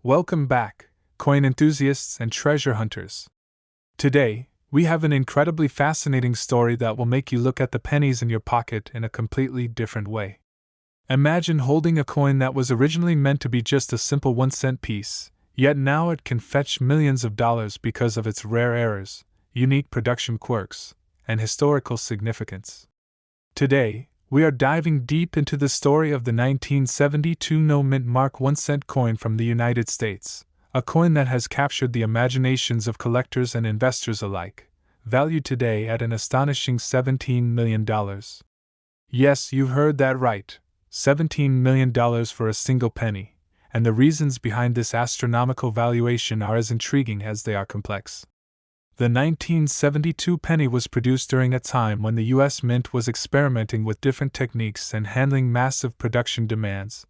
Welcome back, coin enthusiasts and treasure hunters. Today, we have an incredibly fascinating story that will make you look at the pennies in your pocket in a completely different way. Imagine holding a coin that was originally meant to be just a simple 1-cent piece, yet now it can fetch millions of dollars because of its rare errors, unique production quirks, and historical significance. Today, we are diving deep into the story of the 1972 no-mint mark 1-cent coin from the United States, a coin that has captured the imaginations of collectors and investors alike, valued today at an astonishing $17 million. Yes, you heard that right, $17 million for a single penny, and the reasons behind this astronomical valuation are as intriguing as they are complex. The 1972 penny was produced during a time when the U.S. Mint was experimenting with different techniques and handling massive production demands,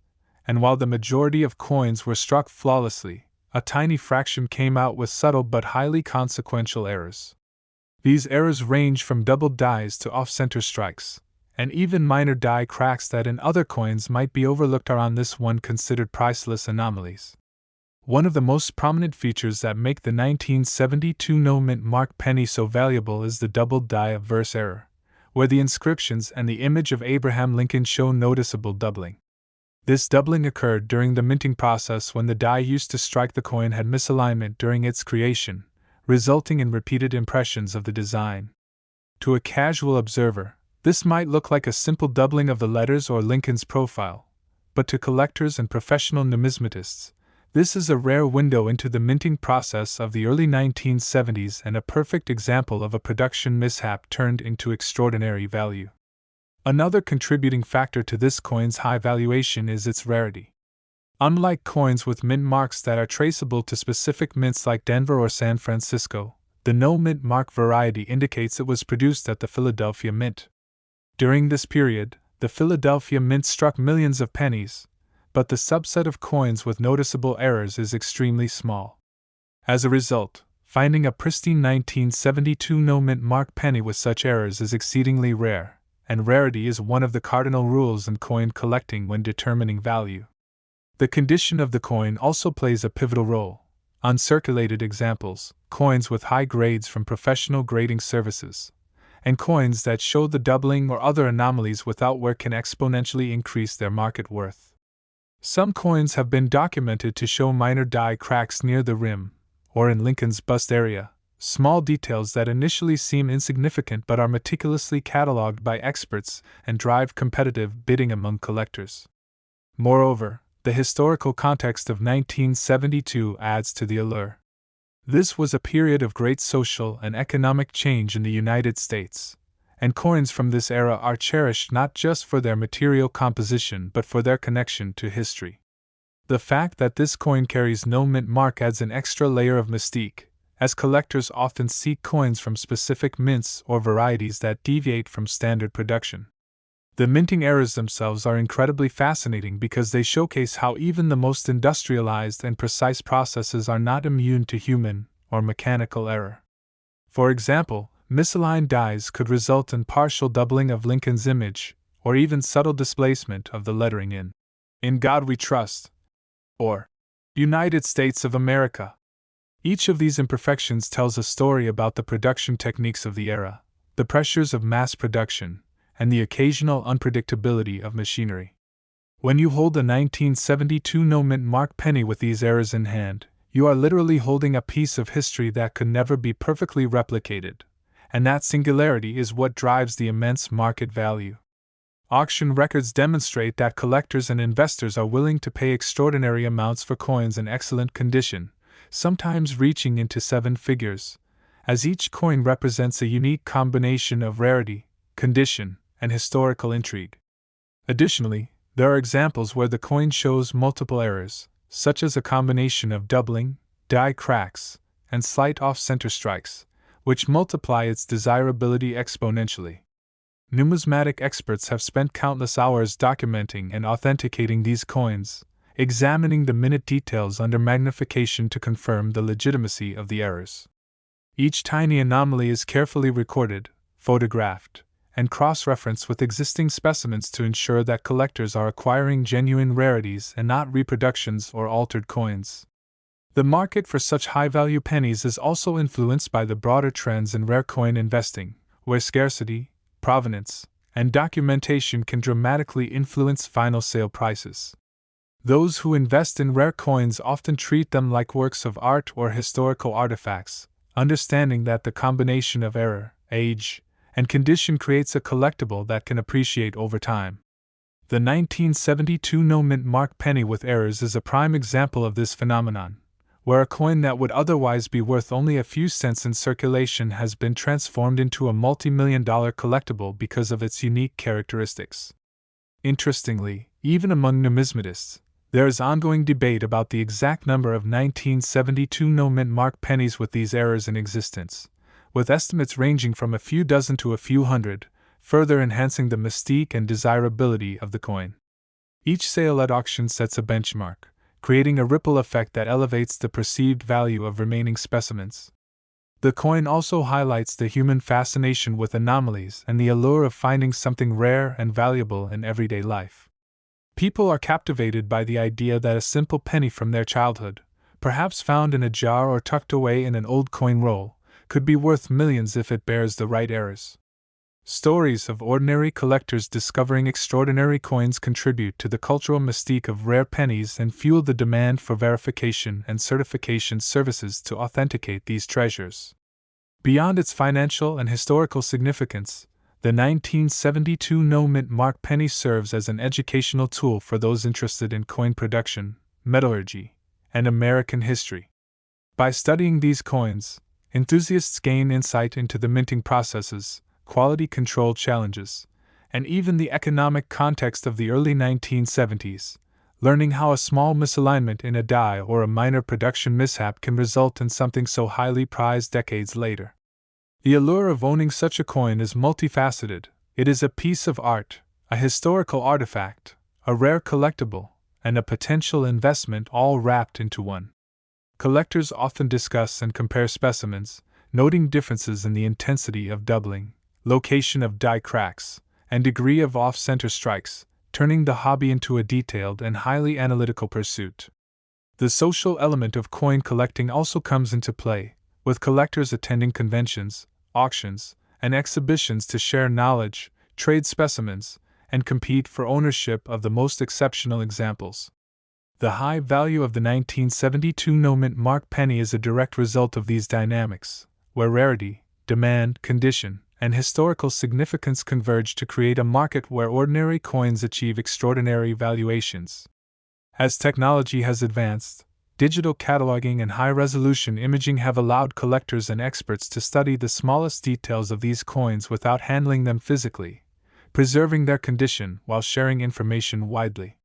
and while the majority of coins were struck flawlessly, a tiny fraction came out with subtle but highly consequential errors. These errors range from doubled dies to off-center strikes, and even minor die cracks that in other coins might be overlooked are on this one considered priceless anomalies. One of the most prominent features that make the 1972 no-mint mark penny so valuable is the doubled die obverse error, where the inscriptions and the image of Abraham Lincoln show noticeable doubling. This doubling occurred during the minting process when the die used to strike the coin had misalignment during its creation, resulting in repeated impressions of the design. To a casual observer, this might look like a simple doubling of the letters or Lincoln's profile, but to collectors and professional numismatists, this is a rare window into the minting process of the early 1970s and a perfect example of a production mishap turned into extraordinary value. Another contributing factor to this coin's high valuation is its rarity. Unlike coins with mint marks that are traceable to specific mints like Denver or San Francisco, the no-mint mark variety indicates it was produced at the Philadelphia Mint. During this period, the Philadelphia Mint struck millions of pennies, but the subset of coins with noticeable errors is extremely small. As a result, finding a pristine 1972 no-mint mark penny with such errors is exceedingly rare, and rarity is one of the cardinal rules in coin collecting when determining value. The condition of the coin also plays a pivotal role. Uncirculated examples, coins with high grades from professional grading services, and coins that show the doubling or other anomalies without wear can exponentially increase their market worth. Some coins have been documented to show minor die cracks near the rim, or in Lincoln's bust area, small details that initially seem insignificant but are meticulously catalogued by experts and drive competitive bidding among collectors. Moreover, the historical context of 1972 adds to the allure. This was a period of great social and economic change in the United States, and coins from this era are cherished not just for their material composition but for their connection to history. The fact that this coin carries no mint mark adds an extra layer of mystique, as collectors often seek coins from specific mints or varieties that deviate from standard production. The minting errors themselves are incredibly fascinating because they showcase how even the most industrialized and precise processes are not immune to human or mechanical error. For example, misaligned dies could result in partial doubling of Lincoln's image, or even subtle displacement of the lettering in God We Trust, or United States of America. Each of these imperfections tells a story about the production techniques of the era, the pressures of mass production, and the occasional unpredictability of machinery. When you hold a 1972 no-mint mark penny with these errors in hand, you are literally holding a piece of history that could never be perfectly replicated, and that singularity is what drives the immense market value. Auction records demonstrate that collectors and investors are willing to pay extraordinary amounts for coins in excellent condition, sometimes reaching into 7 figures, as each coin represents a unique combination of rarity, condition, and historical intrigue. Additionally, there are examples where the coin shows multiple errors, such as a combination of doubling, die cracks, and slight off-center strikes, which multiply its desirability exponentially. Numismatic experts have spent countless hours documenting and authenticating these coins, examining the minute details under magnification to confirm the legitimacy of the errors. Each tiny anomaly is carefully recorded, photographed, and cross-referenced with existing specimens to ensure that collectors are acquiring genuine rarities and not reproductions or altered coins. The market for such high-value pennies is also influenced by the broader trends in rare coin investing, where scarcity, provenance, and documentation can dramatically influence final sale prices. Those who invest in rare coins often treat them like works of art or historical artifacts, understanding that the combination of era, age, and condition creates a collectible that can appreciate over time. The 1972 no-mint mark penny with errors is a prime example of this phenomenon, where a coin that would otherwise be worth only a few cents in circulation has been transformed into a multi-million-dollar collectible because of its unique characteristics. Interestingly, even among numismatists, there is ongoing debate about the exact number of 1972 no-mint mark pennies with these errors in existence, with estimates ranging from a few dozen to a few hundred, further enhancing the mystique and desirability of the coin. Each sale at auction sets a benchmark, creating a ripple effect that elevates the perceived value of remaining specimens. The coin also highlights the human fascination with anomalies and the allure of finding something rare and valuable in everyday life. People are captivated by the idea that a simple penny from their childhood, perhaps found in a jar or tucked away in an old coin roll, could be worth millions if it bears the right errors. Stories of ordinary collectors discovering extraordinary coins contribute to the cultural mystique of rare pennies and fuel the demand for verification and certification services to authenticate these treasures. Beyond its financial and historical significance, the 1972 no-mint mark penny serves as an educational tool for those interested in coin production, metallurgy, and American history. By studying these coins, enthusiasts gain insight into the minting processes, quality control challenges, and even the economic context of the early 1970s, learning how a small misalignment in a die or a minor production mishap can result in something so highly prized decades later. The allure of owning such a coin is multifaceted. It is a piece of art, a historical artifact, a rare collectible, and a potential investment all wrapped into one. Collectors often discuss and compare specimens, noting differences in the intensity of doubling, location of die cracks, and degree of off-center strikes, turning the hobby into a detailed and highly analytical pursuit. The social element of coin collecting also comes into play, with collectors attending conventions, auctions, and exhibitions to share knowledge, trade specimens, and compete for ownership of the most exceptional examples. The high value of the 1972 no-mint mark penny is a direct result of these dynamics, where rarity, demand, condition, and historical significance converge to create a market where ordinary coins achieve extraordinary valuations. As technology has advanced, digital cataloging and high-resolution imaging have allowed collectors and experts to study the smallest details of these coins without handling them physically, preserving their condition while sharing information widely.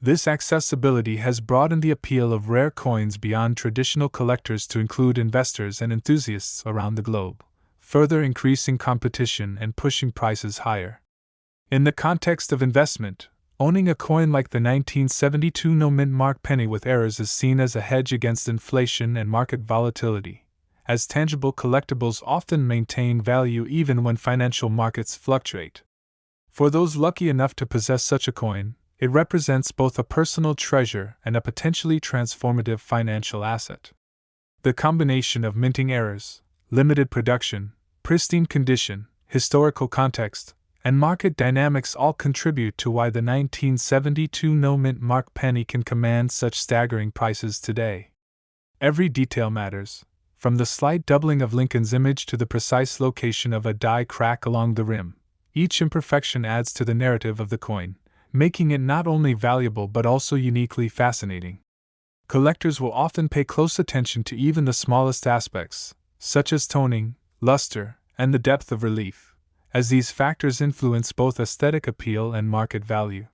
This accessibility has broadened the appeal of rare coins beyond traditional collectors to include investors and enthusiasts around the globe, further increasing competition and pushing prices higher. In the context of investment, owning a coin like the 1972 no-mint mark penny with errors is seen as a hedge against inflation and market volatility, as tangible collectibles often maintain value even when financial markets fluctuate. For those lucky enough to possess such a coin, it represents both a personal treasure and a potentially transformative financial asset. The combination of minting errors, limited production, pristine condition, historical context, and market dynamics all contribute to why the 1972 no-mint mark penny can command such staggering prices today. Every detail matters, from the slight doubling of Lincoln's image to the precise location of a die crack along the rim. Each imperfection adds to the narrative of the coin, making it not only valuable but also uniquely fascinating. Collectors will often pay close attention to even the smallest aspects, such as toning, luster, and the depth of relief, as these factors influence both aesthetic appeal and market value.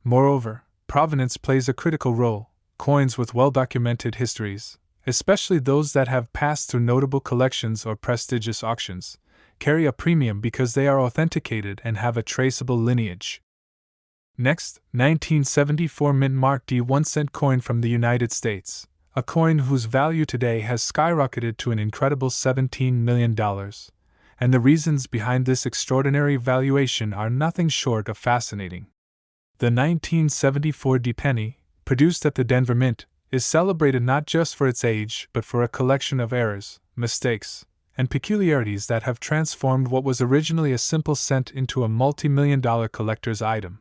Moreover, provenance plays a critical role. Coins with well-documented histories, especially those that have passed through notable collections or prestigious auctions, carry a premium because they are authenticated and have a traceable lineage. Next, 1974 mint mark D 1-cent coin from the United States, a coin whose value today has skyrocketed to an incredible $17 million. And the reasons behind this extraordinary valuation are nothing short of fascinating. The 1974 D penny, produced at the Denver Mint, is celebrated not just for its age but for a collection of errors, mistakes, and peculiarities that have transformed what was originally a simple cent into a multi-million-dollar collector's item.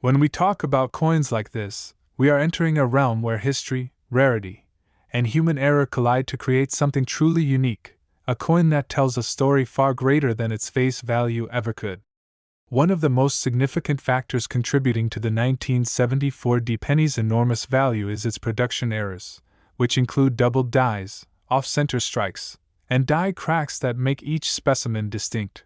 When we talk about coins like this, we are entering a realm where history, rarity, and human error collide to create something truly unique, a coin that tells a story far greater than its face value ever could. One of the most significant factors contributing to the 1974 Pennies' enormous value is its production errors, which include doubled dies, off-center strikes, and die cracks that make each specimen distinct.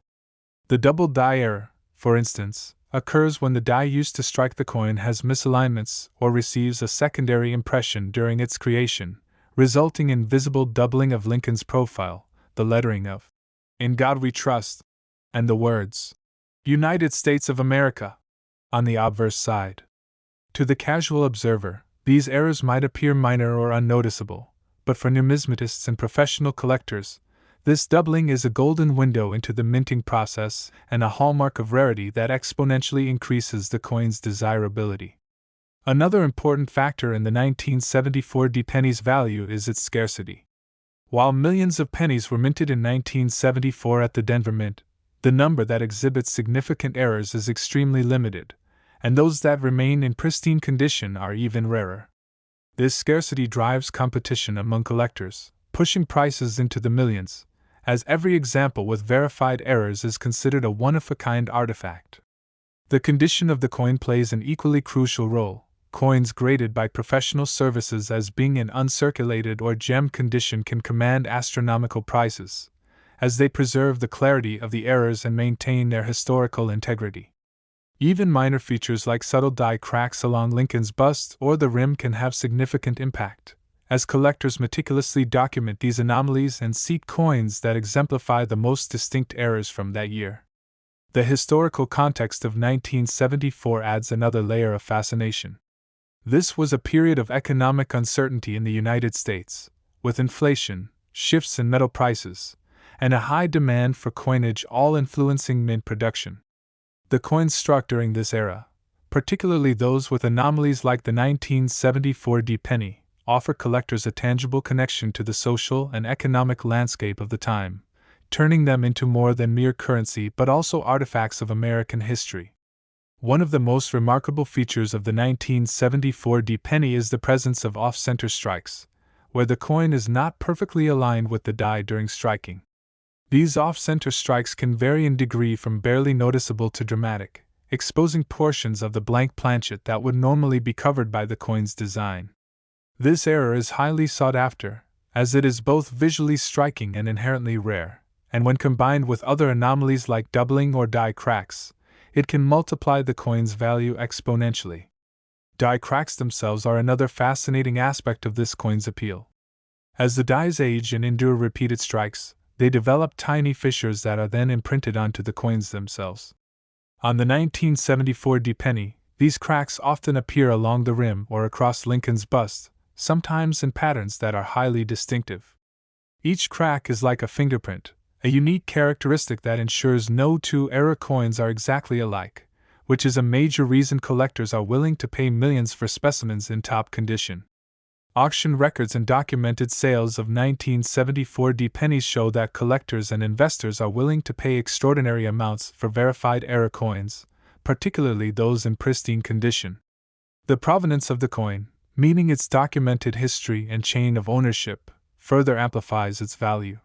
The double die error, for instance, occurs when the die used to strike the coin has misalignments or receives a secondary impression during its creation, resulting in visible doubling of Lincoln's profile, the lettering of "In God We Trust," and the words "United States of America" on the obverse side. To the casual observer, these errors might appear minor or unnoticeable, but for numismatists and professional collectors, this doubling is a golden window into the minting process and a hallmark of rarity that exponentially increases the coin's desirability. Another important factor in the 1974 penny's value is its scarcity. While millions of pennies were minted in 1974 at the Denver Mint, the number that exhibits significant errors is extremely limited, and those that remain in pristine condition are even rarer. This scarcity drives competition among collectors, pushing prices into the millions, as every example with verified errors is considered a one-of-a-kind artifact. The condition of the coin plays an equally crucial role. Coins graded by professional services as being in uncirculated or gem condition can command astronomical prices, as they preserve the clarity of the errors and maintain their historical integrity. Even minor features like subtle die cracks along Lincoln's bust or the rim can have significant impact, as collectors meticulously document these anomalies and seek coins that exemplify the most distinct errors from that year. The historical context of 1974 adds another layer of fascination. This was a period of economic uncertainty in the United States, with inflation, shifts in metal prices, and a high demand for coinage all influencing mint production. The coins struck during this era, particularly those with anomalies like the 1974 penny, offer collectors a tangible connection to the social and economic landscape of the time, turning them into more than mere currency but also artifacts of American history. One of the most remarkable features of the 1974 penny is the presence of off-center strikes, where the coin is not perfectly aligned with the die during striking. These off-center strikes can vary in degree from barely noticeable to dramatic, exposing portions of the blank planchet that would normally be covered by the coin's design. This error is highly sought after, as it is both visually striking and inherently rare, and when combined with other anomalies like doubling or die cracks, it can multiply the coin's value exponentially. Die cracks themselves are another fascinating aspect of this coin's appeal. As the dies age and endure repeated strikes, they develop tiny fissures that are then imprinted onto the coins themselves. On the 1974 penny, these cracks often appear along the rim or across Lincoln's bust, sometimes in patterns that are highly distinctive. Each crack is like a fingerprint, a unique characteristic that ensures no two error coins are exactly alike, which is a major reason collectors are willing to pay millions for specimens in top condition. Auction records and documented sales of 1974 pennies show that collectors and investors are willing to pay extraordinary amounts for verified error coins, particularly those in pristine condition. The provenance of the coin, meaning its documented history and chain of ownership, further amplifies its value.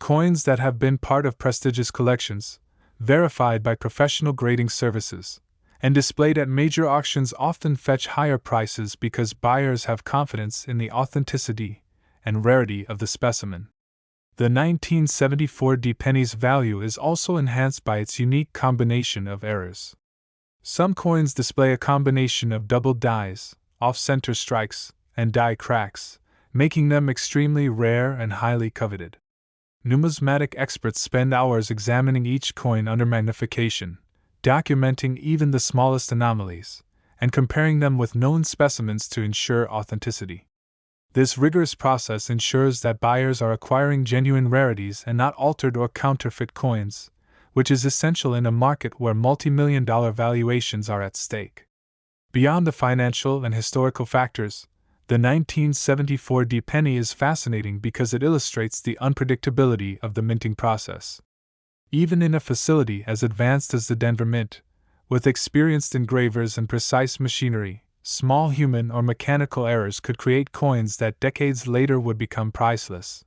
Coins that have been part of prestigious collections, verified by professional grading services, and displayed at major auctions often fetch higher prices because buyers have confidence in the authenticity and rarity of the specimen. The 1974 penny's value is also enhanced by its unique combination of errors. Some coins display a combination of doubled dies, off-center strikes, and die cracks, making them extremely rare and highly coveted. Numismatic experts spend hours examining each coin under magnification, documenting even the smallest anomalies, and comparing them with known specimens to ensure authenticity. This rigorous process ensures that buyers are acquiring genuine rarities and not altered or counterfeit coins, which is essential in a market where multi-million-dollar valuations are at stake. Beyond the financial and historical factors, The 1974 D penny is fascinating because it illustrates the unpredictability of the minting process. Even in a facility as advanced as the Denver Mint, with experienced engravers and precise machinery, small human or mechanical errors could create coins that decades later would become priceless.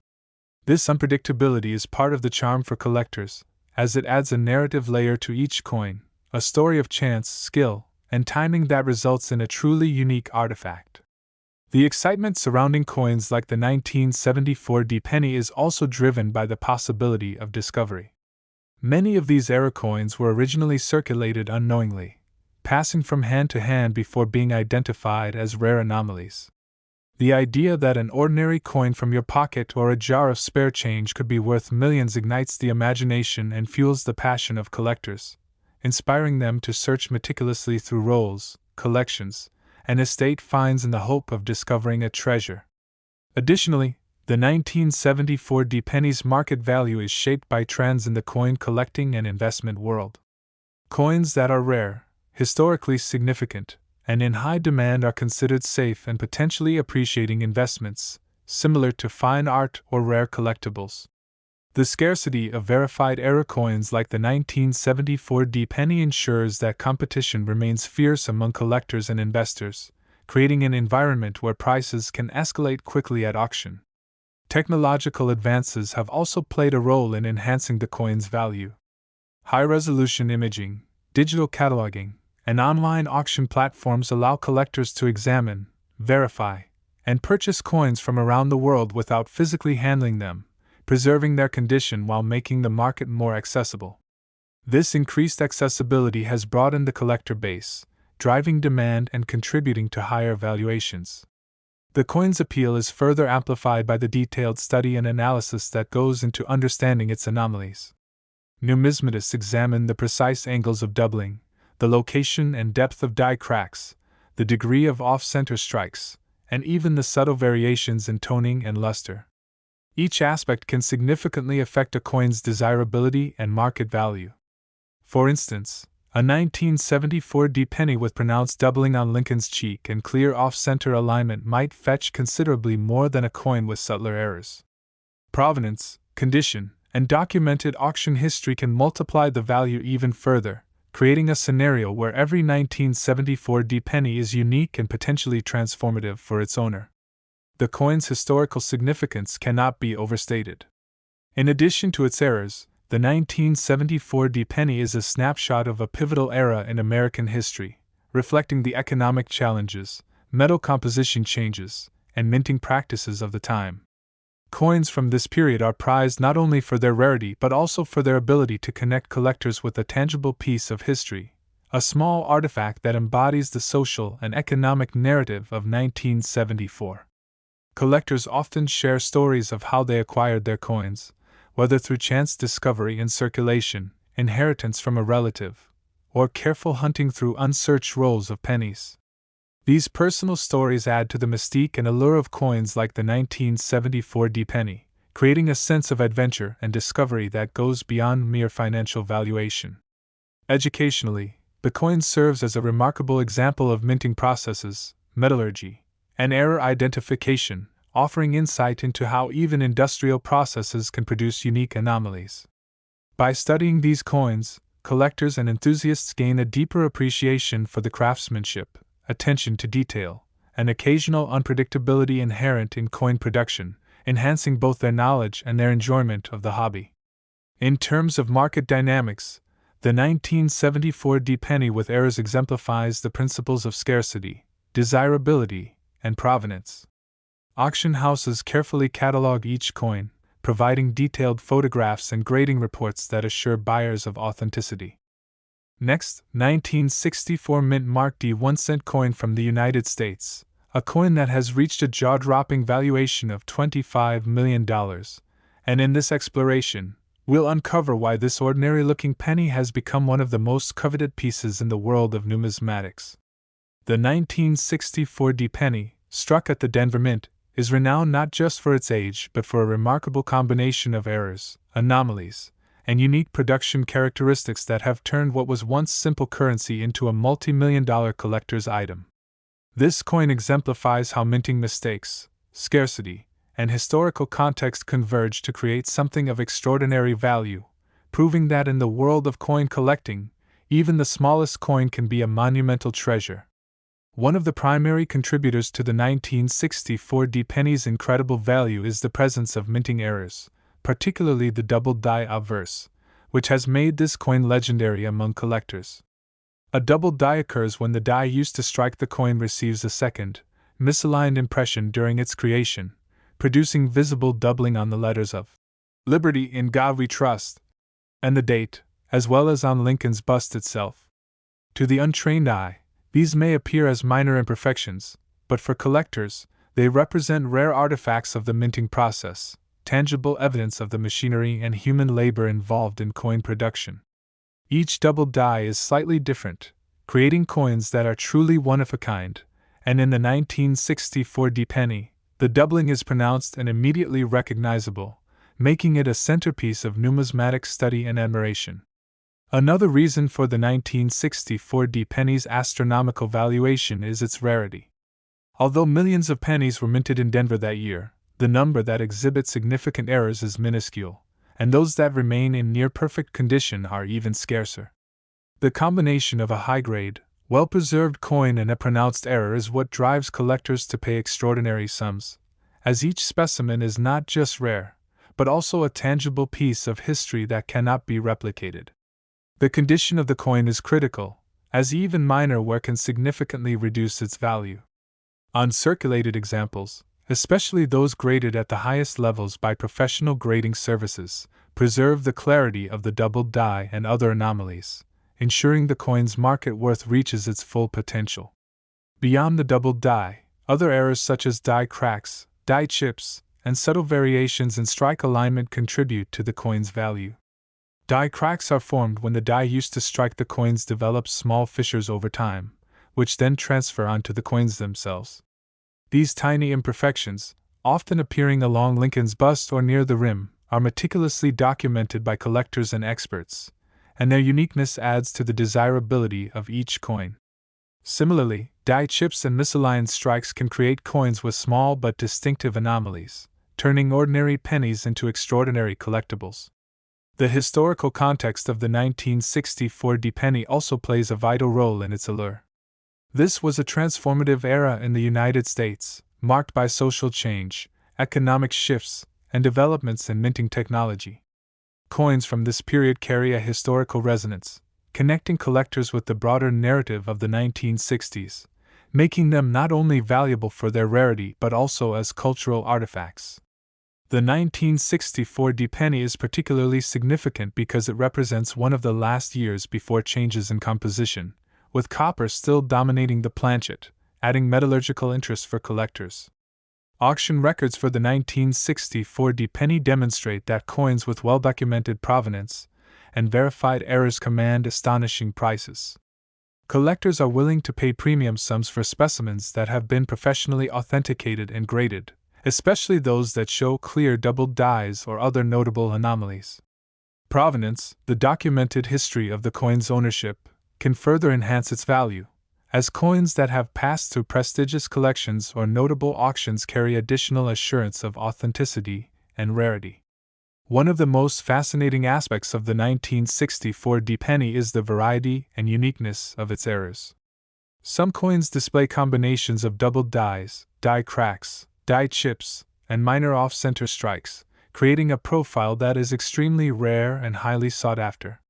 This unpredictability is part of the charm for collectors, as it adds a narrative layer to each coin, a story of chance, skill, and timing that results in a truly unique artifact. The excitement surrounding coins like the 1974 D penny is also driven by the possibility of discovery. Many of these era coins were originally circulated unknowingly, passing from hand to hand before being identified as rare anomalies. The idea that an ordinary coin from your pocket or a jar of spare change could be worth millions ignites the imagination and fuels the passion of collectors, inspiring them to search meticulously through rolls, collections, and estate finds in the hope of discovering a treasure. Additionally, the 1974 D penny's market value is shaped by trends in the coin collecting and investment world. Coins that are rare, historically significant, and in high demand are considered safe and potentially appreciating investments, similar to fine art or rare collectibles. The scarcity of verified era coins like the 1974 D penny ensures that competition remains fierce among collectors and investors, creating an environment where prices can escalate quickly at auction. Technological advances have also played a role in enhancing the coin's value. High-resolution imaging, digital cataloging, and online auction platforms allow collectors to examine, verify, and purchase coins from around the world without physically handling them, preserving their condition while making the market more accessible. This increased accessibility has broadened the collector base, driving demand and contributing to higher valuations. The coin's appeal is further amplified by the detailed study and analysis that goes into understanding its anomalies. Numismatists examine the precise angles of doubling, the location and depth of die cracks, the degree of off-center strikes, and even the subtle variations in toning and luster. Each aspect can significantly affect a coin's desirability and market value. For instance, a 1974 D penny with pronounced doubling on Lincoln's cheek and clear off-center alignment might fetch considerably more than a coin with subtler errors. Provenance, condition, and documented auction history can multiply the value even further, creating a scenario where every 1974 D penny is unique and potentially transformative for its owner. The coin's historical significance cannot be overstated. In addition to its errors, the 1974 D penny is a snapshot of a pivotal era in American history, reflecting the economic challenges, metal composition changes, and minting practices of the time. Coins from this period are prized not only for their rarity but also for their ability to connect collectors with a tangible piece of history, a small artifact that embodies the social and economic narrative of 1974. Collectors often share stories of how they acquired their coins, whether through chance discovery in circulation, inheritance from a relative, or careful hunting through unsearched rolls of pennies. These personal stories add to the mystique and allure of coins like the 1974 D penny, creating a sense of adventure and discovery that goes beyond mere financial valuation. Educationally, the coin serves as a remarkable example of minting processes, metallurgy, and error identification, offering insight into how even industrial processes can produce unique anomalies. By studying these coins, collectors and enthusiasts gain a deeper appreciation for the craftsmanship, attention to detail, and occasional unpredictability inherent in coin production, enhancing both their knowledge and their enjoyment of the hobby. In terms of market dynamics, the 1974 D penny with errors exemplifies the principles of scarcity, desirability, and provenance. Auction houses carefully catalog each coin, providing detailed photographs and grading reports that assure buyers of authenticity. Next, 1964 Mint Mark D 1-cent coin from the United States, a coin that has reached a jaw-dropping valuation of $25 million, and in this exploration, we'll uncover why this ordinary-looking penny has become one of the most coveted pieces in the world of numismatics. The 1964 D penny, struck at the Denver Mint, is renowned not just for its age but for a remarkable combination of errors, anomalies, and unique production characteristics that have turned what was once simple currency into a multi-million-dollar collector's item. This coin exemplifies how minting mistakes, scarcity, and historical context converge to create something of extraordinary value, proving that in the world of coin collecting, even the smallest coin can be a monumental treasure. One of the primary contributors to the 1964 penny's incredible value is the presence of minting errors, particularly the double die obverse, which has made this coin legendary among collectors. A double die occurs when the die used to strike the coin receives a second, misaligned impression during its creation, producing visible doubling on the letters of Liberty in God We Trust, and the date, as well as on Lincoln's bust itself. To the untrained eye, these may appear as minor imperfections, but for collectors, they represent rare artifacts of the minting process, tangible evidence of the machinery and human labor involved in coin production. Each double die is slightly different, creating coins that are truly one of a kind, and in the 1964 penny, the doubling is pronounced and immediately recognizable, making it a centerpiece of numismatic study and admiration. Another reason for the 1964 penny's astronomical valuation is its rarity. Although millions of pennies were minted in Denver that year, the number that exhibit significant errors is minuscule, and those that remain in near-perfect condition are even scarcer. The combination of a high-grade, well-preserved coin and a pronounced error is what drives collectors to pay extraordinary sums, as each specimen is not just rare, but also a tangible piece of history that cannot be replicated. The condition of the coin is critical, as even minor wear can significantly reduce its value. Uncirculated examples, especially those graded at the highest levels by professional grading services, preserve the clarity of the double die and other anomalies, ensuring the coin's market worth reaches its full potential. Beyond the double die, other errors such as die cracks, die chips, and subtle variations in strike alignment contribute to the coin's value. Die cracks are formed when the die used to strike the coins develops small fissures over time, which then transfer onto the coins themselves. These tiny imperfections, often appearing along Lincoln's bust or near the rim, are meticulously documented by collectors and experts, and their uniqueness adds to the desirability of each coin. Similarly, die chips and misaligned strikes can create coins with small but distinctive anomalies, turning ordinary pennies into extraordinary collectibles. The historical context of the 1964 penny also plays a vital role in its allure. This was a transformative era in the United States, marked by social change, economic shifts, and developments in minting technology. Coins from this period carry a historical resonance, connecting collectors with the broader narrative of the 1960s, making them not only valuable for their rarity but also as cultural artifacts. The 1964 penny is particularly significant because it represents one of the last years before changes in composition, with copper still dominating the planchet, adding metallurgical interest for collectors. Auction records for the 1964 penny demonstrate that coins with well-documented provenance and verified errors command astonishing prices. Collectors are willing to pay premium sums for specimens that have been professionally authenticated and graded, especially those that show clear double dies or other notable anomalies. Provenance, the documented history of the coin's ownership, can further enhance its value, as coins that have passed through prestigious collections or notable auctions carry additional assurance of authenticity and rarity. One of the most fascinating aspects of the 1964 penny is the variety and uniqueness of its errors. Some coins display combinations of double dies, die cracks, die chips, and minor off-center strikes, creating a profile that is extremely rare and highly sought after.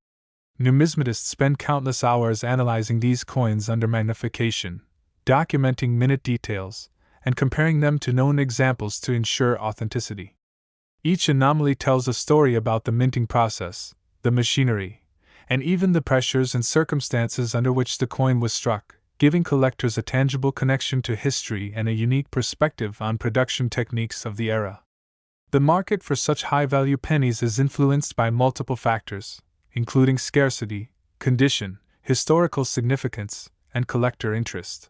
Numismatists spend countless hours analyzing these coins under magnification, documenting minute details, and comparing them to known examples to ensure authenticity. Each anomaly tells a story about the minting process, the machinery, and even the pressures and circumstances under which the coin was struck, giving collectors a tangible connection to history and a unique perspective on production techniques of the era. The market for such high-value pennies is influenced by multiple factors, including scarcity, condition, historical significance, and collector interest.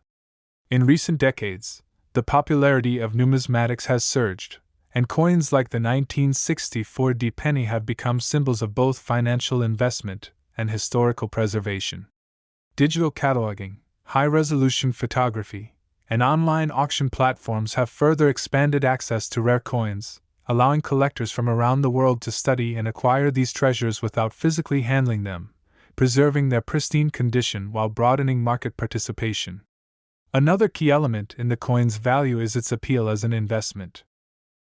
In recent decades, the popularity of numismatics has surged, and coins like the 1964 penny have become symbols of both financial investment and historical preservation. Digital cataloging, high-resolution photography, and online auction platforms have further expanded access to rare coins, allowing collectors from around the world to study and acquire these treasures without physically handling them, preserving their pristine condition while broadening market participation. Another key element in the coin's value is its appeal as an investment.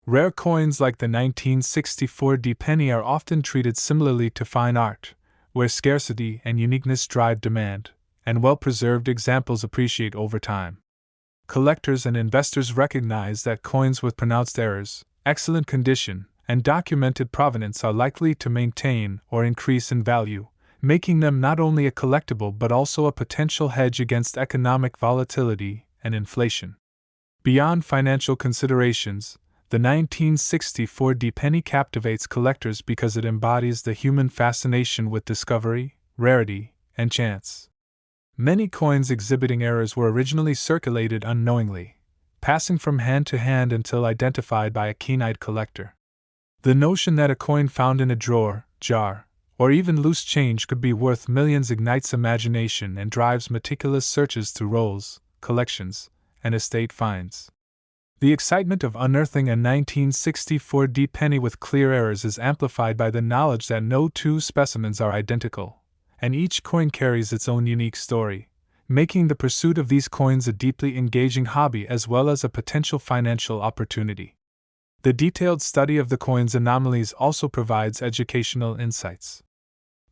Rare coins like the 1964 penny are often treated similarly to fine art, where scarcity and uniqueness drive demand, and well-preserved examples appreciate over time. Collectors and investors recognize that coins with pronounced errors, excellent condition, and documented provenance are likely to maintain or increase in value, making them not only a collectible but also a potential hedge against economic volatility and inflation. Beyond financial considerations, the 1964 penny captivates collectors because it embodies the human fascination with discovery, rarity, and chance. Many coins exhibiting errors were originally circulated unknowingly, passing from hand to hand until identified by a keen-eyed collector. The notion that a coin found in a drawer, jar, or even loose change could be worth millions ignites imagination and drives meticulous searches through rolls, collections, and estate finds. The excitement of unearthing a 1964 penny with clear errors is amplified by the knowledge that no two specimens are identical, and each coin carries its own unique story, making the pursuit of these coins a deeply engaging hobby as well as a potential financial opportunity. The detailed study of the coin's anomalies also provides educational insights.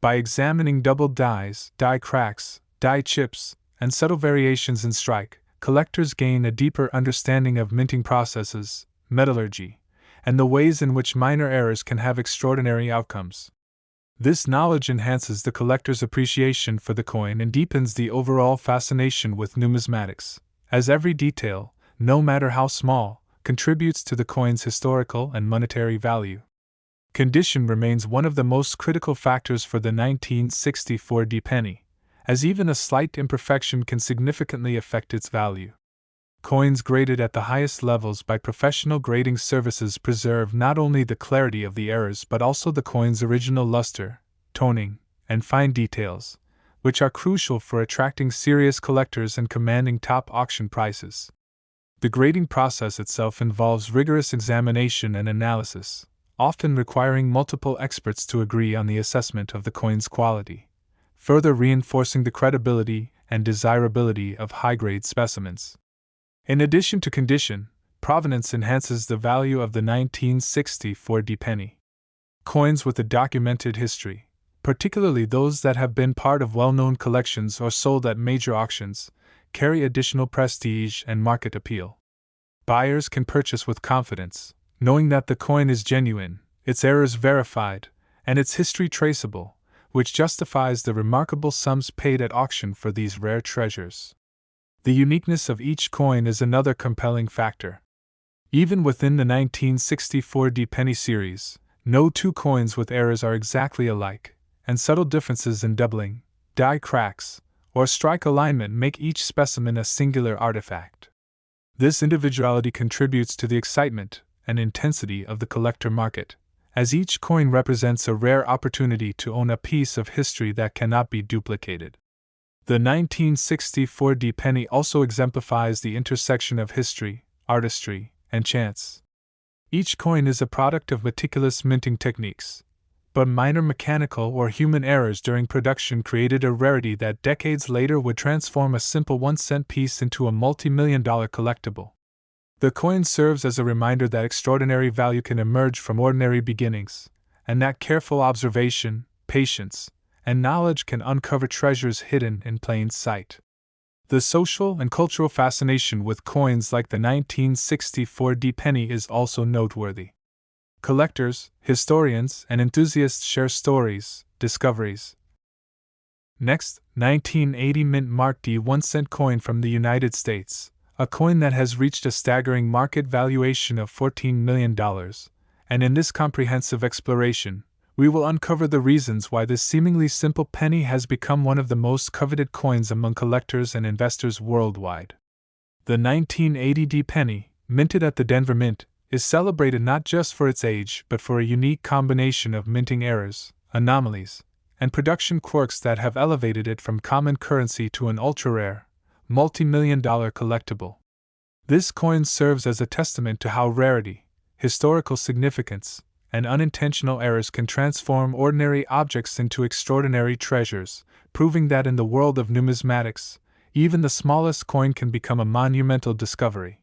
By examining doubled dies, die cracks, die chips, and subtle variations in strike, collectors gain a deeper understanding of minting processes, metallurgy, and the ways in which minor errors can have extraordinary outcomes. This knowledge enhances the collector's appreciation for the coin and deepens the overall fascination with numismatics, as every detail, no matter how small, contributes to the coin's historical and monetary value. Condition remains one of the most critical factors for the 1964 penny, as even a slight imperfection can significantly affect its value. Coins graded at the highest levels by professional grading services preserve not only the clarity of the errors but also the coin's original luster, toning, and fine details, which are crucial for attracting serious collectors and commanding top auction prices. The grading process itself involves rigorous examination and analysis, often requiring multiple experts to agree on the assessment of the coin's quality, further reinforcing the credibility and desirability of high-grade specimens. In addition to condition, provenance enhances the value of the 1964 penny. Coins with a documented history, particularly those that have been part of well-known collections or sold at major auctions, carry additional prestige and market appeal. Buyers can purchase with confidence, knowing that the coin is genuine, its errors verified, and its history traceable, which justifies the remarkable sums paid at auction for these rare treasures. The uniqueness of each coin is another compelling factor. Even within the 1964 penny series, no two coins with errors are exactly alike, and subtle differences in doubling, die cracks, or strike alignment make each specimen a singular artifact. This individuality contributes to the excitement and intensity of the collector market, as each coin represents a rare opportunity to own a piece of history that cannot be duplicated. The 1964 penny also exemplifies the intersection of history, artistry, and chance. Each coin is a product of meticulous minting techniques, but minor mechanical or human errors during production created a rarity that decades later would transform a simple 1-cent piece into a multi-million-dollar collectible. The coin serves as a reminder that extraordinary value can emerge from ordinary beginnings, and that careful observation, patience, and knowledge can uncover treasures hidden in plain sight. The social and cultural fascination with coins like the 1964 penny is also noteworthy. Collectors, historians, and enthusiasts share stories, discoveries. Next, 1980 Mint Mark D 1-cent coin from the United States, a coin that has reached a staggering market valuation of $14 million, and in this comprehensive exploration, we will uncover the reasons why this seemingly simple penny has become one of the most coveted coins among collectors and investors worldwide. The 1980 penny, minted at the Denver Mint, is celebrated not just for its age but for a unique combination of minting errors, anomalies, and production quirks that have elevated it from common currency to an ultra-rare, multi-million-dollar collectible. This coin serves as a testament to how rarity, historical significance, and unintentional errors can transform ordinary objects into extraordinary treasures, proving that in the world of numismatics, even the smallest coin can become a monumental discovery.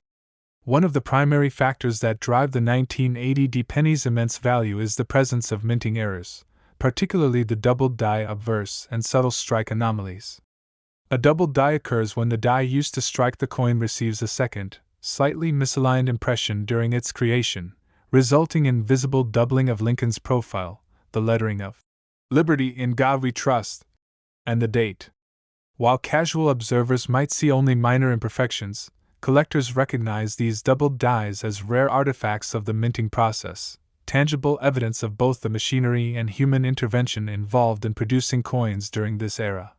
One of the primary factors that drive the 1980 penny's immense value is the presence of minting errors, particularly the doubled die obverse and subtle strike anomalies. A doubled die occurs when the die used to strike the coin receives a second, slightly misaligned impression during its creation, resulting in visible doubling of Lincoln's profile, the lettering of "Liberty in God We Trust," and the date. While casual observers might see only minor imperfections, collectors recognize these doubled dies as rare artifacts of the minting process, tangible evidence of both the machinery and human intervention involved in producing coins during this era.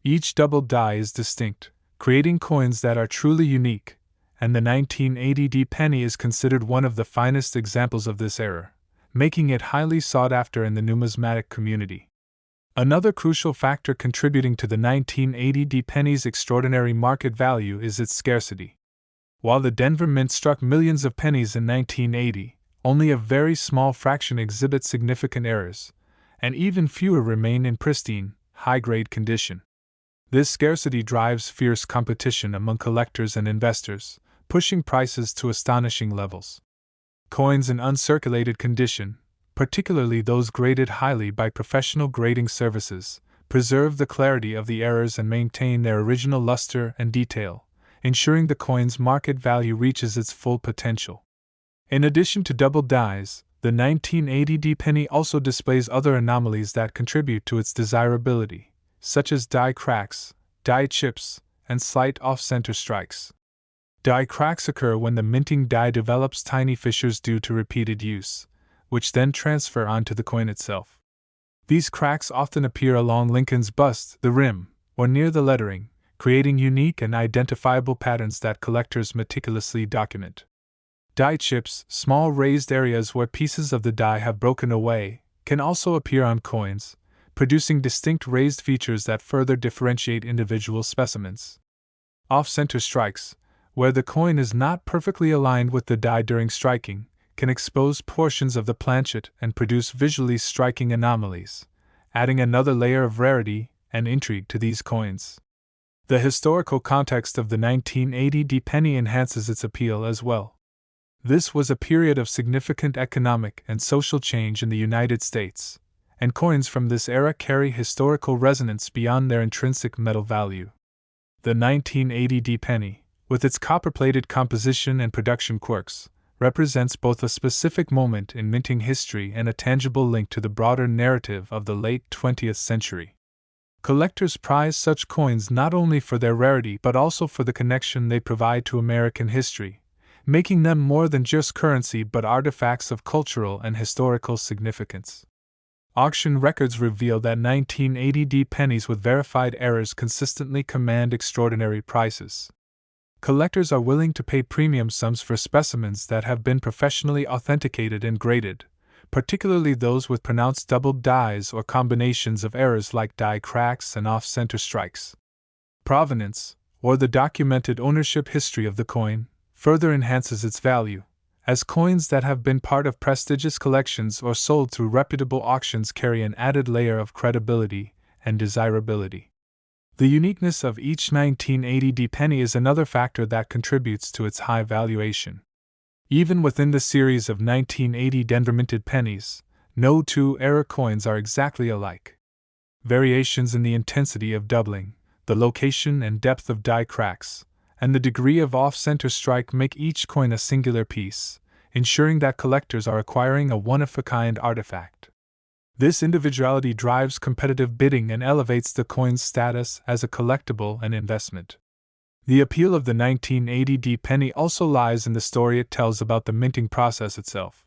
Each doubled die is distinct, creating coins that are truly unique, and the 1980 penny is considered one of the finest examples of this era, making it highly sought after in the numismatic community. Another crucial factor contributing to the 1980 penny's extraordinary market value is its scarcity. While the Denver Mint struck millions of pennies in 1980, only a very small fraction exhibit significant errors, and even fewer remain in pristine, high-grade condition. This scarcity drives fierce competition among collectors and investors, pushing prices to astonishing levels. Coins in uncirculated condition, particularly those graded highly by professional grading services, preserve the clarity of the errors and maintain their original luster and detail, ensuring the coin's market value reaches its full potential. In addition to double dies, the 1980 penny also displays other anomalies that contribute to its desirability, such as die cracks, die chips, and slight off-center strikes. Die cracks occur when the minting die develops tiny fissures due to repeated use, which then transfer onto the coin itself. These cracks often appear along Lincoln's bust, the rim, or near the lettering, creating unique and identifiable patterns that collectors meticulously document. Die chips, small raised areas where pieces of the die have broken away, can also appear on coins, producing distinct raised features that further differentiate individual specimens. Off-center strikes, where the coin is not perfectly aligned with the die during striking, can expose portions of the planchet and produce visually striking anomalies, adding another layer of rarity and intrigue to these coins. The historical context of the 1980 penny enhances its appeal as well. This was a period of significant economic and social change in the United States, and coins from this era carry historical resonance beyond their intrinsic metal value. The 1980 penny, with its copper-plated composition and production quirks, represents both a specific moment in minting history and a tangible link to the broader narrative of the late 20th century. Collectors prize such coins not only for their rarity but also for the connection they provide to American history, making them more than just currency but artifacts of cultural and historical significance. Auction records reveal that 1980 pennies with verified errors consistently command extraordinary prices. Collectors are willing to pay premium sums for specimens that have been professionally authenticated and graded, particularly those with pronounced doubled dies or combinations of errors like die cracks and off-center strikes. Provenance, or the documented ownership history of the coin, further enhances its value, as coins that have been part of prestigious collections or sold through reputable auctions carry an added layer of credibility and desirability. The uniqueness of each 1980 penny is another factor that contributes to its high valuation. Even within the series of 1980 Denver minted pennies, no two error coins are exactly alike. Variations in the intensity of doubling, the location and depth of die cracks, and the degree of off-center strike make each coin a singular piece, ensuring that collectors are acquiring a one-of-a-kind artifact. This individuality drives competitive bidding and elevates the coin's status as a collectible and investment. The appeal of the 1980 penny also lies in the story it tells about the minting process itself.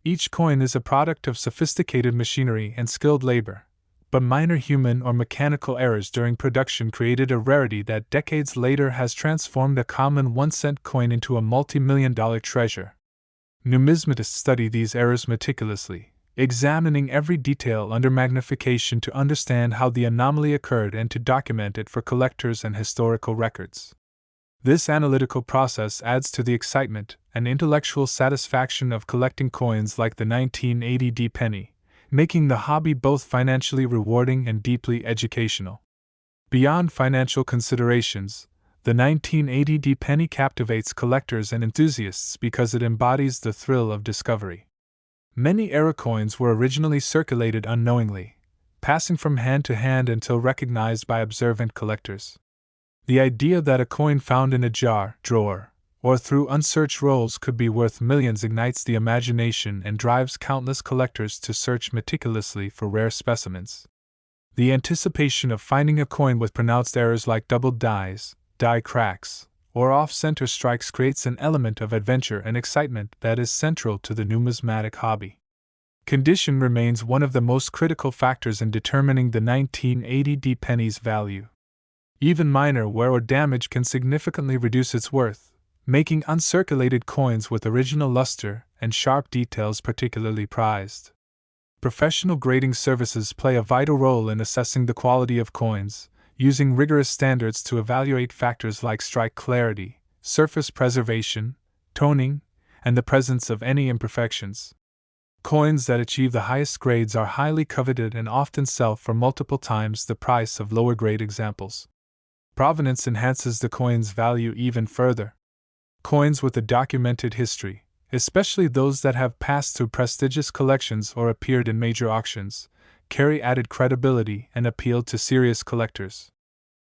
Each coin is a product of sophisticated machinery and skilled labor, but minor human or mechanical errors during production created a rarity that decades later has transformed a common 1-cent coin into a multi-million-dollar treasure. Numismatists study these errors meticulously, examining every detail under magnification to understand how the anomaly occurred and to document it for collectors and historical records. This analytical process adds to the excitement and intellectual satisfaction of collecting coins like the 1980 penny, making the hobby both financially rewarding and deeply educational. Beyond financial considerations, the 1980 penny captivates collectors and enthusiasts because it embodies the thrill of discovery. Many era coins were originally circulated unknowingly, passing from hand to hand until recognized by observant collectors. The idea that a coin found in a jar, drawer, or through unsearched rolls could be worth millions ignites the imagination and drives countless collectors to search meticulously for rare specimens. The anticipation of finding a coin with pronounced errors like doubled dies, die cracks, or off-center strikes creates an element of adventure and excitement that is central to the numismatic hobby. Condition remains one of the most critical factors in determining the 1980 penny's value. Even minor wear or damage can significantly reduce its worth, making uncirculated coins with original luster and sharp details particularly prized. Professional grading services play a vital role in assessing the quality of coins, using rigorous standards to evaluate factors like strike clarity, surface preservation, toning, and the presence of any imperfections. Coins that achieve the highest grades are highly coveted and often sell for multiple times the price of lower grade examples. Provenance enhances the coin's value even further. Coins with a documented history, especially those that have passed through prestigious collections or appeared in major auctions, carry added credibility and appeal to serious collectors.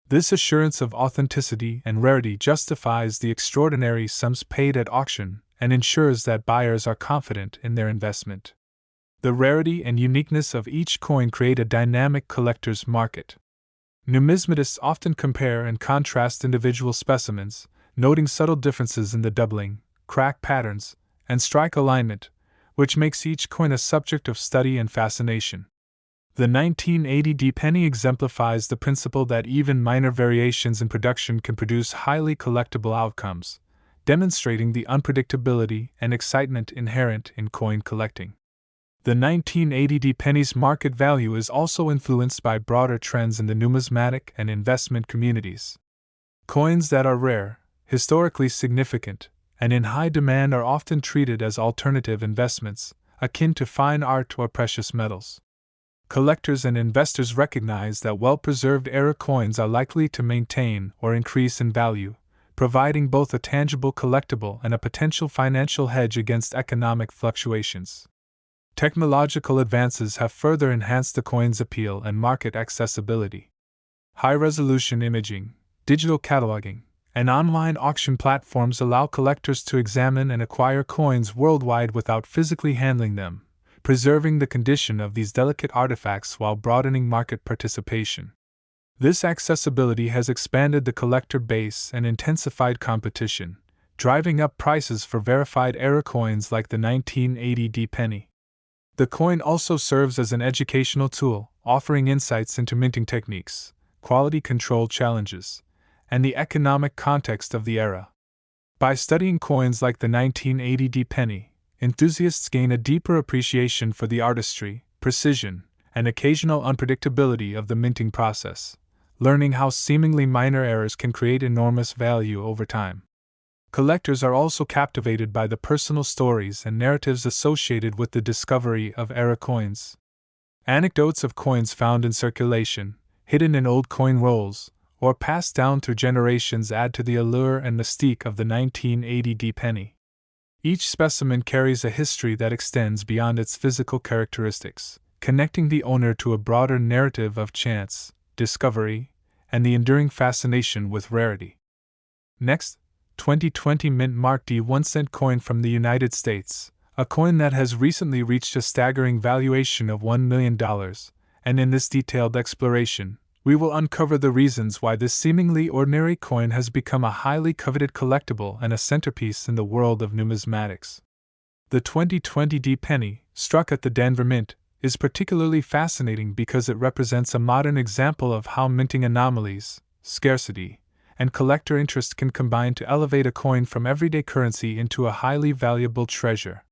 This assurance of authenticity and rarity justifies the extraordinary sums paid at auction and ensures that buyers are confident in their investment. The rarity and uniqueness of each coin create a dynamic collector's market. Numismatists often compare and contrast individual specimens, noting subtle differences in the doubling, crack patterns, and strike alignment, which makes each coin a subject of study and fascination. The 1980 penny exemplifies the principle that even minor variations in production can produce highly collectible outcomes, demonstrating the unpredictability and excitement inherent in coin collecting. The 1980 penny's market value is also influenced by broader trends in the numismatic and investment communities. Coins that are rare, historically significant, and in high demand are often treated as alternative investments, akin to fine art or precious metals. Collectors and investors recognize that well-preserved era coins are likely to maintain or increase in value, providing both a tangible collectible and a potential financial hedge against economic fluctuations. Technological advances have further enhanced the coin's appeal and market accessibility. High-resolution imaging, digital cataloging, and online auction platforms allow collectors to examine and acquire coins worldwide without physically handling them, preserving the condition of these delicate artifacts while broadening market participation. This accessibility has expanded the collector base and intensified competition, driving up prices for verified era coins like the 1980 penny. The coin also serves as an educational tool, offering insights into minting techniques, quality control challenges, and the economic context of the era. By studying coins like the 1980 penny, enthusiasts gain a deeper appreciation for the artistry, precision, and occasional unpredictability of the minting process, learning how seemingly minor errors can create enormous value over time. Collectors are also captivated by the personal stories and narratives associated with the discovery of era coins. Anecdotes of coins found in circulation, hidden in old coin rolls, or passed down through generations add to the allure and mystique of the 1980 penny. Each specimen carries a history that extends beyond its physical characteristics, connecting the owner to a broader narrative of chance, discovery, and the enduring fascination with rarity. Next, 2020 Mint Mark D 1-cent coin from the United States, a coin that has recently reached a staggering valuation of $1 million, and in this detailed exploration, we will uncover the reasons why this seemingly ordinary coin has become a highly coveted collectible and a centerpiece in the world of numismatics. The 2020 penny, struck at the Denver Mint, is particularly fascinating because it represents a modern example of how minting anomalies, scarcity, and collector interest can combine to elevate a coin from everyday currency into a highly valuable treasure.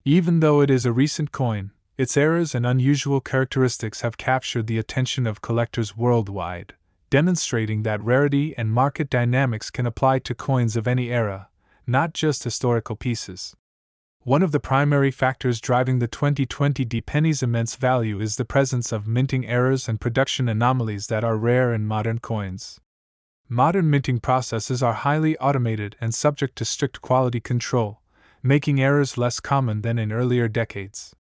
Even though it is a recent coin, its errors and unusual characteristics have captured the attention of collectors worldwide, demonstrating that rarity and market dynamics can apply to coins of any era, not just historical pieces. One of the primary factors driving the 2020 penny's immense value is the presence of minting errors and production anomalies that are rare in modern coins. Modern minting processes are highly automated and subject to strict quality control, making errors less common than in earlier decades.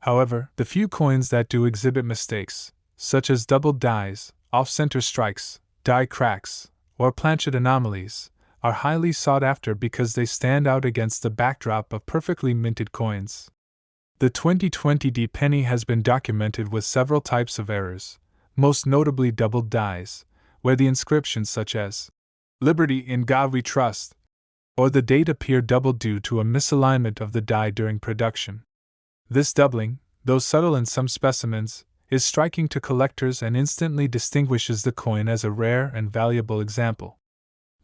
However, the few coins that do exhibit mistakes, such as doubled dies, off-center strikes, die cracks, or planchet anomalies, are highly sought after because they stand out against the backdrop of perfectly minted coins. The 2020 penny has been documented with several types of errors, most notably doubled dies, where the inscriptions such as "Liberty in God We Trust" or the date appear doubled due to a misalignment of the die during production. This doubling, though subtle in some specimens, is striking to collectors and instantly distinguishes the coin as a rare and valuable example.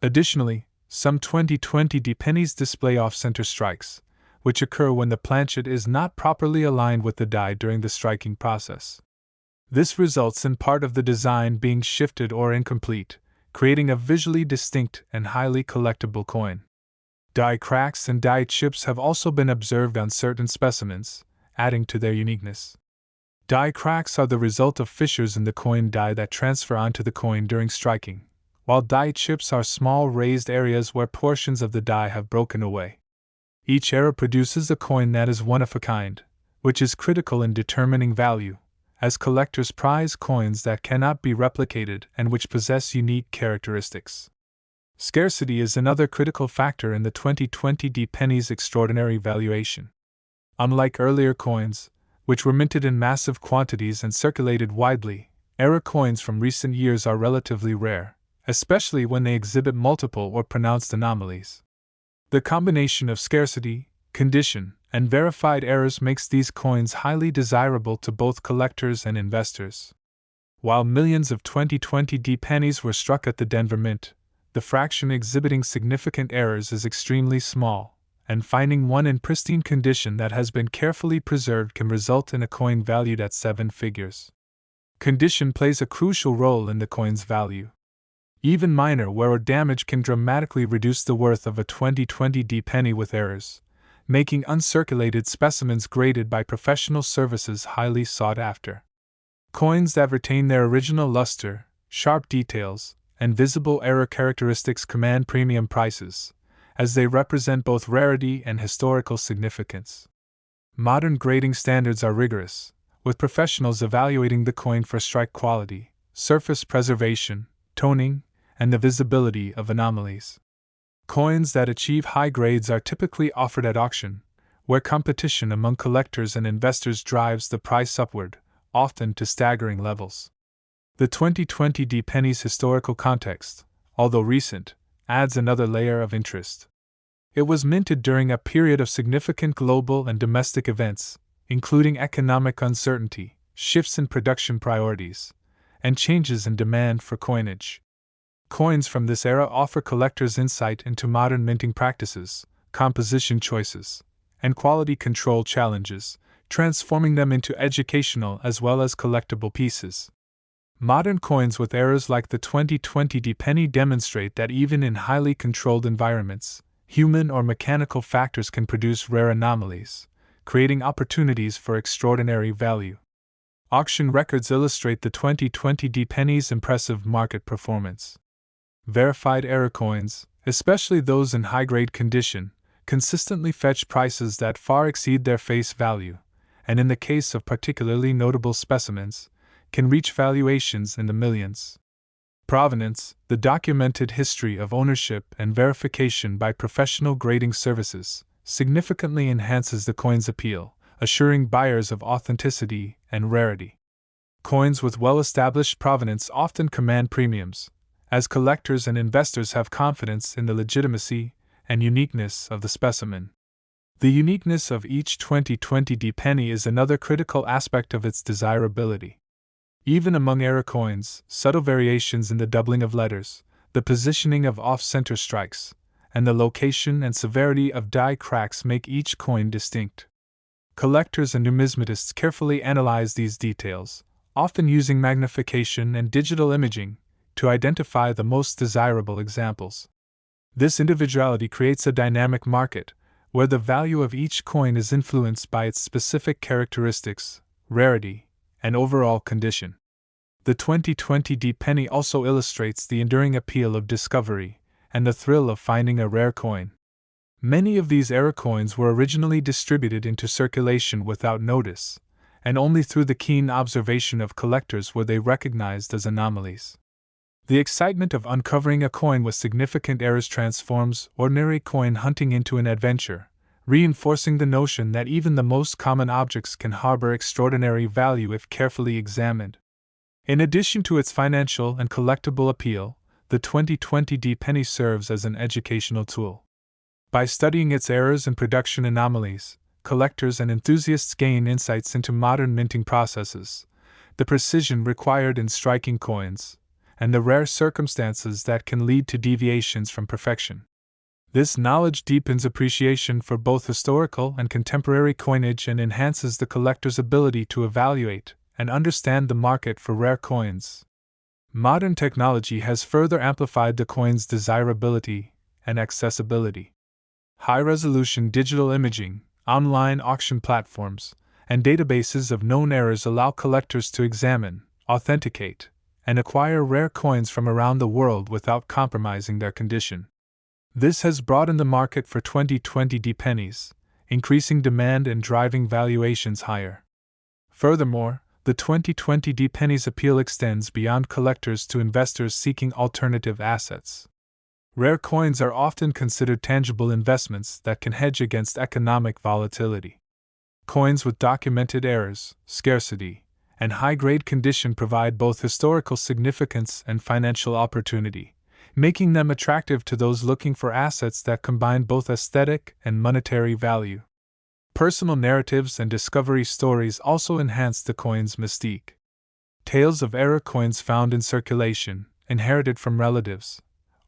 Additionally, some 2020 pennies display off-center strikes, which occur when the planchet is not properly aligned with the die during the striking process. This results in part of the design being shifted or incomplete, creating a visually distinct and highly collectible coin. Die cracks and die chips have also been observed on certain specimens, adding to their uniqueness. Die cracks are the result of fissures in the coin die that transfer onto the coin during striking, while die chips are small raised areas where portions of the die have broken away. Each era produces a coin that is one of a kind, which is critical in determining value, as collectors prize coins that cannot be replicated and which possess unique characteristics. Scarcity is another critical factor in the 2020 penny's extraordinary valuation. Unlike earlier coins, which were minted in massive quantities and circulated widely, era coins from recent years are relatively rare, especially when they exhibit multiple or pronounced anomalies. The combination of scarcity, condition, and verified errors makes these coins highly desirable to both collectors and investors. While millions of 2020 pennies were struck at the Denver Mint, the fraction exhibiting significant errors is extremely small, and finding one in pristine condition that has been carefully preserved can result in a coin valued at 7 figures. Condition plays a crucial role in the coin's value. Even minor wear or damage can dramatically reduce the worth of a 2020 penny with errors, making uncirculated specimens graded by professional services highly sought after. Coins that retain their original luster, sharp details, and visible error characteristics command premium prices, as they represent both rarity and historical significance. Modern grading standards are rigorous, with professionals evaluating the coin for strike quality, surface preservation, toning, and the visibility of anomalies. Coins that achieve high grades are typically offered at auction, where competition among collectors and investors drives the price upward, often to staggering levels. The 2020 penny's historical context, although recent, adds another layer of interest. It was minted during a period of significant global and domestic events, including economic uncertainty, shifts in production priorities, and changes in demand for coinage. Coins from this era offer collectors insight into modern minting practices, composition choices, and quality control challenges, transforming them into educational as well as collectible pieces. Modern coins with errors like the 2020 penny demonstrate that even in highly controlled environments, human or mechanical factors can produce rare anomalies, creating opportunities for extraordinary value. Auction records illustrate the 2020 penny's impressive market performance. Verified error coins, especially those in high-grade condition, consistently fetch prices that far exceed their face value, and in the case of particularly notable specimens, can reach valuations in the millions. Provenance, the documented history of ownership and verification by professional grading services, significantly enhances the coin's appeal, assuring buyers of authenticity and rarity. Coins with well-established provenance often command premiums, as collectors and investors have confidence in the legitimacy and uniqueness of the specimen. The uniqueness of each 2020 penny is another critical aspect of its desirability. Even among era coins, subtle variations in the doubling of letters, the positioning of off-center strikes, and the location and severity of die cracks make each coin distinct. Collectors and numismatists carefully analyze these details, often using magnification and digital imaging, to identify the most desirable examples. This individuality creates a dynamic market, where the value of each coin is influenced by its specific characteristics, rarity, and overall condition. The 2020 D penny also illustrates the enduring appeal of discovery and the thrill of finding a rare coin. Many of these era coins were originally distributed into circulation without notice, and only through the keen observation of collectors were they recognized as anomalies. The excitement of uncovering a coin with significant errors transforms ordinary coin hunting into an adventure, reinforcing the notion that even the most common objects can harbor extraordinary value if carefully examined. In addition to its financial and collectible appeal, the 2020 D penny serves as an educational tool. By studying its errors and production anomalies, collectors and enthusiasts gain insights into modern minting processes, the precision required in striking coins, and the rare circumstances that can lead to deviations from perfection. This knowledge deepens appreciation for both historical and contemporary coinage and enhances the collector's ability to evaluate and understand the market for rare coins. Modern technology has further amplified the coin's desirability and accessibility. High-resolution digital imaging, online auction platforms, and databases of known errors allow collectors to examine, authenticate, and acquire rare coins from around the world without compromising their condition. This has broadened the market for 2020 D pennies, increasing demand and driving valuations higher. Furthermore, the 2020 D pennies appeal extends beyond collectors to investors seeking alternative assets. Rare coins are often considered tangible investments that can hedge against economic volatility. Coins with documented errors, scarcity, and high-grade condition provide both historical significance and financial opportunity, making them attractive to those looking for assets that combine both aesthetic and monetary value. Personal narratives and discovery stories also enhance the coin's mystique. Tales of era coins found in circulation, inherited from relatives,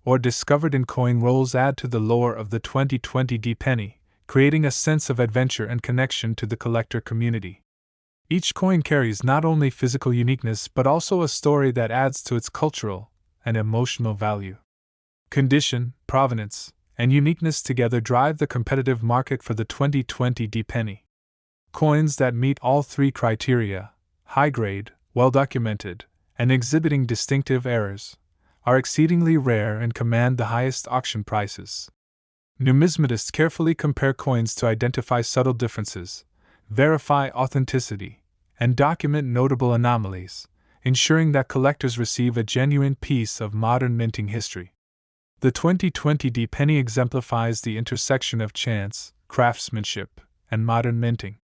or discovered in coin rolls add to the lore of the 2020 D penny, creating a sense of adventure and connection to the collector community. Each coin carries not only physical uniqueness but also a story that adds to its cultural and emotional value. Condition, provenance, and uniqueness together drive the competitive market for the 2020 D penny. Coins that meet all three criteria, high grade, well documented, and exhibiting distinctive errors, are exceedingly rare and command the highest auction prices. Numismatists carefully compare coins to identify subtle differences, verify authenticity, and document notable anomalies, ensuring that collectors receive a genuine piece of modern minting history. The 2020 D penny exemplifies the intersection of chance, craftsmanship, and modern minting.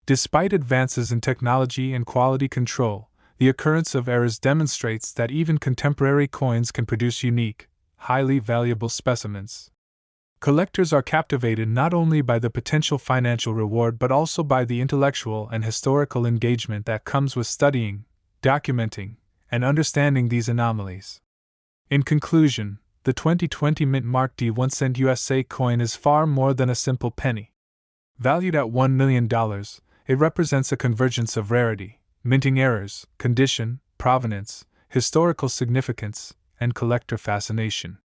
Despite advances in technology and quality control, the occurrence of errors demonstrates that even contemporary coins can produce unique, highly valuable specimens. Collectors are captivated not only by the potential financial reward but also by the intellectual and historical engagement that comes with studying, documenting, and understanding these anomalies. In conclusion, the 2020 Mint Mark D 1 cent USA coin is far more than a simple penny. Valued at $1 million, it represents a convergence of rarity, minting errors, condition, provenance, historical significance, and collector fascination.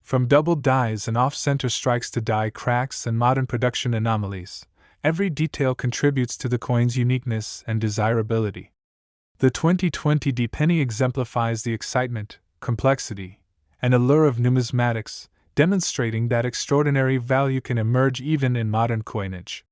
From doubled dies and off-center strikes to die cracks and modern production anomalies, every detail contributes to the coin's uniqueness and desirability. The 2020 D penny exemplifies the excitement, complexity, and allure of numismatics, demonstrating that extraordinary value can emerge even in modern coinage.